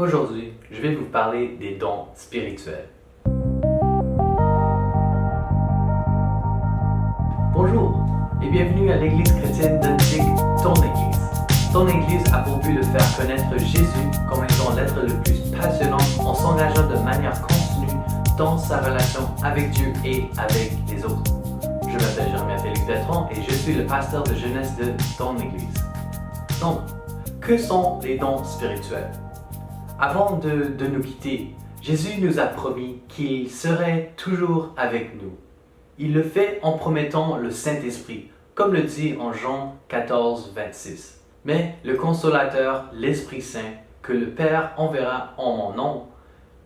Aujourd'hui, je vais vous parler des dons spirituels. Bonjour et bienvenue à l'Église chrétienne d'Antique, ton Église. Ton Église a pour but de faire connaître Jésus comme étant l'être le plus passionnant en s'engageant de manière continue dans sa relation avec Dieu et avec les autres. Je m'appelle Jeremie-Félix Bertrand et je suis le pasteur de jeunesse de ton Église. Donc, que sont les dons spirituels? Avant de nous quitter, Jésus nous a promis qu'il serait toujours avec nous. Il le fait en promettant le Saint-Esprit, comme le dit en Jean 14, 26. Mais le Consolateur, l'Esprit Saint, que le Père enverra en mon nom,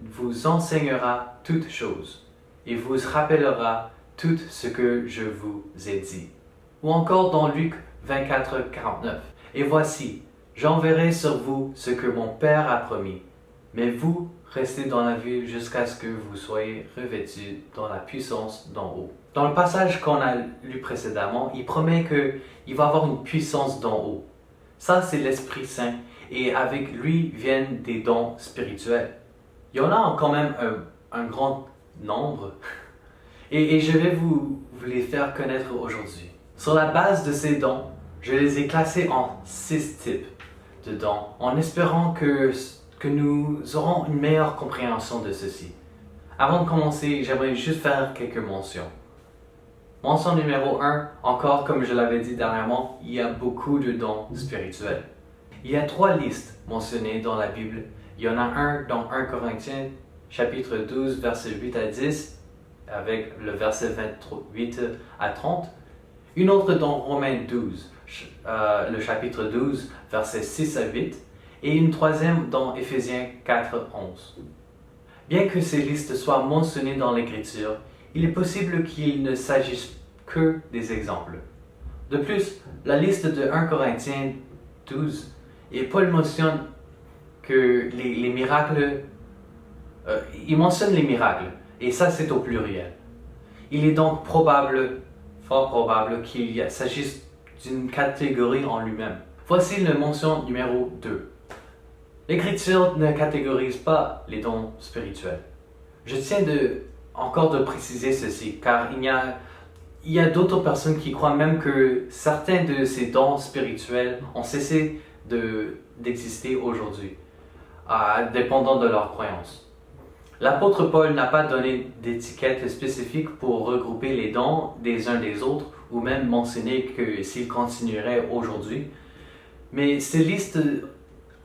vous enseignera toutes choses et vous rappellera tout ce que je vous ai dit. Ou encore dans Luc 24, 49. Et voici, j'enverrai sur vous ce que mon Père a promis, mais vous restez dans la vie jusqu'à ce que vous soyez revêtus dans la puissance d'en haut. Dans le passage qu'on a lu précédemment, il promet qu'il va avoir une puissance d'en haut. Ça, c'est l'Esprit Saint, et avec lui viennent des dons spirituels. Il y en a quand même un grand nombre, et je vais vous les faire connaître aujourd'hui. Sur la base de ces dons, je les ai classés en 6 types de dons, en espérant que nous aurons une meilleure compréhension de ceci. Avant de commencer, j'aimerais juste faire quelques mentions. Mention numéro 1, encore comme je l'avais dit dernièrement, il y a beaucoup de dons spirituels. Il y a 3 listes mentionnées dans la Bible. Il y en a un dans 1 Corinthiens, chapitre 12, versets 8 à 10, avec le verset 28 à 30. Une autre dans Romains 12, le chapitre 12, versets 6 à 8. Et une troisième dans Éphésiens 4, 11. Bien que ces listes soient mentionnées dans l'Écriture, il est possible qu'il ne s'agisse que des exemples. De plus, la liste de 1 Corinthiens 12, et Paul mentionne que les miracles, il mentionne les miracles, et ça c'est au pluriel. Il est donc fort probable qu'il s'agisse d'une catégorie en lui-même. Voici la mention numéro 2. L'Écriture ne catégorise pas les dons spirituels. Je tiens encore de préciser ceci, car il y a d'autres personnes qui croient même que certains de ces dons spirituels ont cessé d'exister aujourd'hui, dépendant de leur croyance. L'apôtre Paul n'a pas donné d'étiquette spécifique pour regrouper les dons des uns des autres, ou même mentionné que s'ils continueraient aujourd'hui. Mais ces listes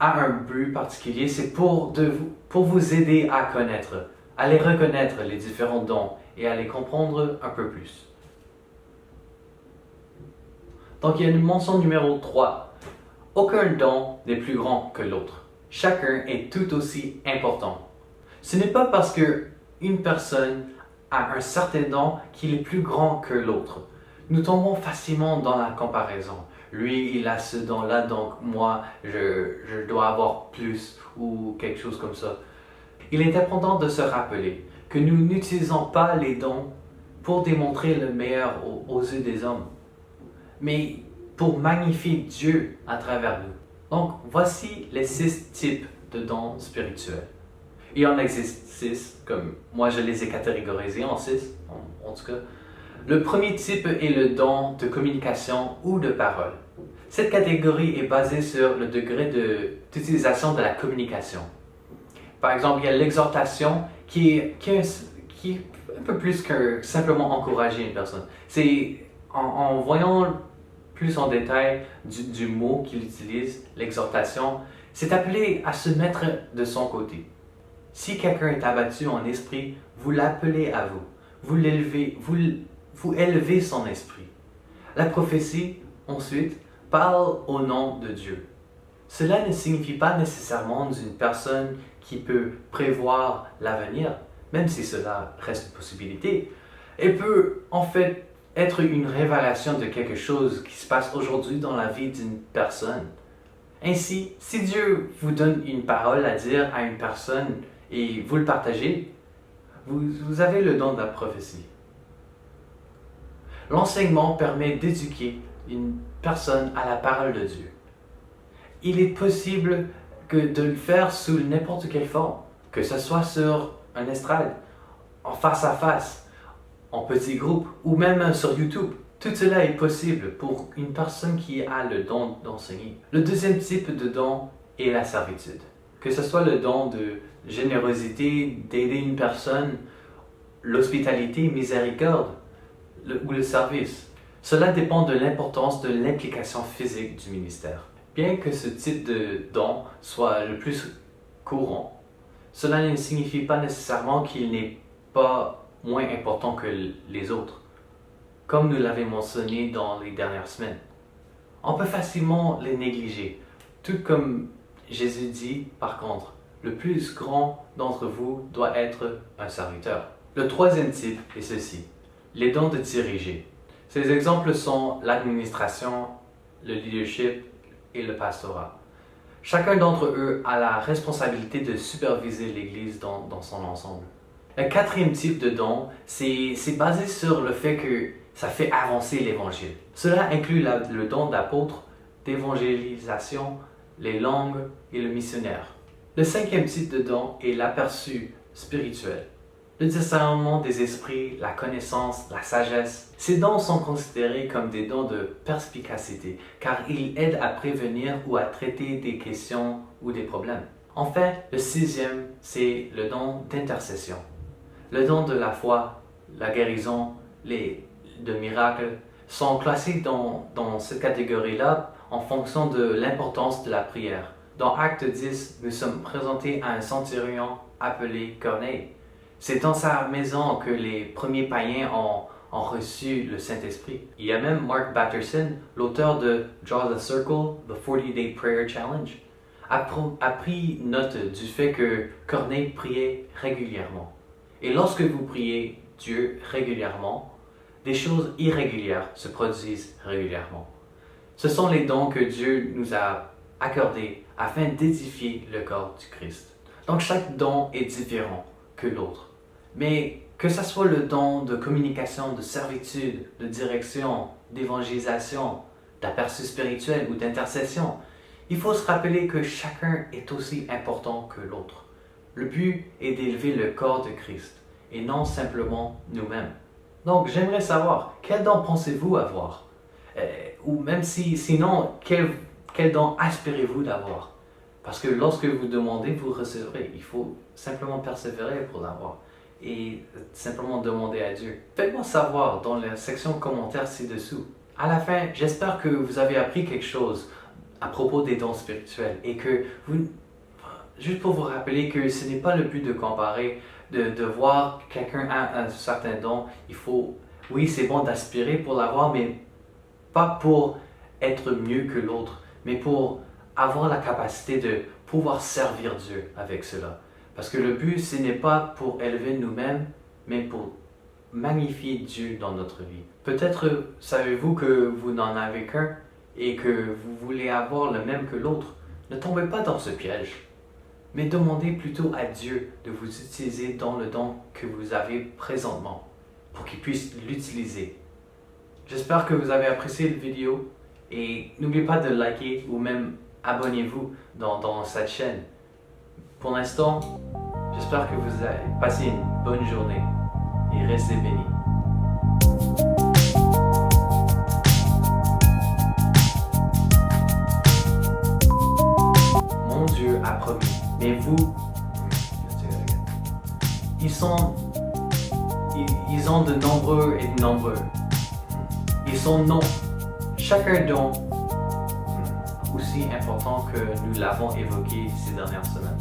a un but particulier, c'est pour vous aider à connaître, à les reconnaître les différents dons et à les comprendre un peu plus. Donc il y a une mention numéro 3. Aucun don n'est plus grand que l'autre. Chacun est tout aussi important. Ce n'est pas parce qu'une personne a un certain don qu'il est plus grand que l'autre. Nous tombons facilement dans la comparaison. Lui, il a ce don-là, donc moi, je dois avoir plus ou quelque chose comme ça. Il est important de se rappeler que nous n'utilisons pas les dons pour démontrer le meilleur aux yeux des hommes, mais pour magnifier Dieu à travers nous. Donc, voici les 6 types de dons spirituels. Il en existe 6, comme moi je les ai catégorisés en 6, en tout cas. Le premier type est le don de communication ou de parole. Cette catégorie est basée sur le degré d'utilisation de la communication. Par exemple, il y a l'exhortation qui est un peu plus que simplement encourager une personne. C'est en voyant plus en détail du mot qu'il utilise, l'exhortation, c'est appelé à se mettre de son côté. Si quelqu'un est abattu en esprit, vous l'appelez à vous. Vous élevez son esprit. La prophétie, ensuite, parle au nom de Dieu. Cela ne signifie pas nécessairement d'une personne qui peut prévoir l'avenir, même si cela reste une possibilité. Elle peut en fait être une révélation de quelque chose qui se passe aujourd'hui dans la vie d'une personne. Ainsi, si Dieu vous donne une parole à dire à une personne et vous le partagez, vous avez le don de la prophétie. L'enseignement permet d'éduquer une personne à la parole de Dieu. Il est possible que de le faire sous n'importe quelle forme, que ce soit sur un estrade, en face à face, en petit groupe ou même sur YouTube. Tout cela est possible pour une personne qui a le don d'enseigner. Le deuxième type de don est la servitude. Que ce soit le don de générosité, d'aider une personne, l'hospitalité, miséricorde ou le service. Cela dépend de l'importance de l'implication physique du ministère. Bien que ce type de don soit le plus courant, cela ne signifie pas nécessairement qu'il n'est pas moins important que les autres, comme nous l'avons mentionné dans les dernières semaines. On peut facilement les négliger, tout comme Jésus dit, par contre, le plus grand d'entre vous doit être un serviteur. Le troisième type est ceci, les dons de diriger. Ces exemples sont l'administration, le leadership et le pastorat. Chacun d'entre eux a la responsabilité de superviser l'Église dans son ensemble. Le quatrième type de don, c'est basé sur le fait que ça fait avancer l'Évangile. Cela inclut le don d'apôtre, d'évangélisation, les langues et le missionnaire. Le cinquième type de don est l'aperçu spirituel. Le discernement des esprits, la connaissance, la sagesse. Ces dons sont considérés comme des dons de perspicacité, car ils aident à prévenir ou à traiter des questions ou des problèmes. En fait, le sixième, c'est le don d'intercession. Le don de la foi, la guérison, de miracles sont classés dans cette catégorie-là en fonction de l'importance de la prière. Dans Acte 10, nous sommes présentés à un centurion appelé Corneille. C'est dans sa maison que les premiers païens ont reçu le Saint-Esprit. Il y a même Mark Batterson, l'auteur de Draw the Circle, The 40-Day Prayer Challenge, a pris note du fait que Corneille priait régulièrement. Et lorsque vous priez Dieu régulièrement, des choses irrégulières se produisent régulièrement. Ce sont les dons que Dieu nous a accordés afin d'édifier le corps du Christ. Donc chaque don est différent que l'autre. Mais que ce soit le don de communication, de servitude, de direction, d'évangélisation, d'aperçu spirituel ou d'intercession, il faut se rappeler que chacun est aussi important que l'autre. Le but est d'élever le corps de Christ et non simplement nous-mêmes. Donc j'aimerais savoir, quel don pensez-vous avoir? Ou même sinon, quel don aspirez-vous d'avoir? Parce que lorsque vous demandez, vous recevrez. Il faut simplement persévérer pour l'avoir et simplement demander à Dieu. Faites-moi savoir dans la section commentaires ci-dessous. À la fin, j'espère que vous avez appris quelque chose à propos des dons spirituels et que juste pour vous rappeler que ce n'est pas le but de comparer, de voir quelqu'un a un certain don. Oui, c'est bon d'aspirer pour l'avoir, mais pas pour être mieux que l'autre, mais pour avoir la capacité de pouvoir servir Dieu avec cela. Parce que le but, ce n'est pas pour élever nous-mêmes, mais pour magnifier Dieu dans notre vie. Peut-être savez-vous que vous n'en avez qu'un et que vous voulez avoir le même que l'autre. Ne tombez pas dans ce piège, mais demandez plutôt à Dieu de vous utiliser dans le don que vous avez présentement, pour qu'il puisse l'utiliser. J'espère que vous avez apprécié la vidéo et n'oubliez pas de liker ou même abonnez-vous dans cette chaîne. Pour l'instant, j'espère que vous avez passé une bonne journée et restez bénis. Mon Dieu a promis, mais vous, ils ont de nombreux et de nombreux. Ils sont non, chacun don aussi important que nous l'avons évoqué ces dernières semaines.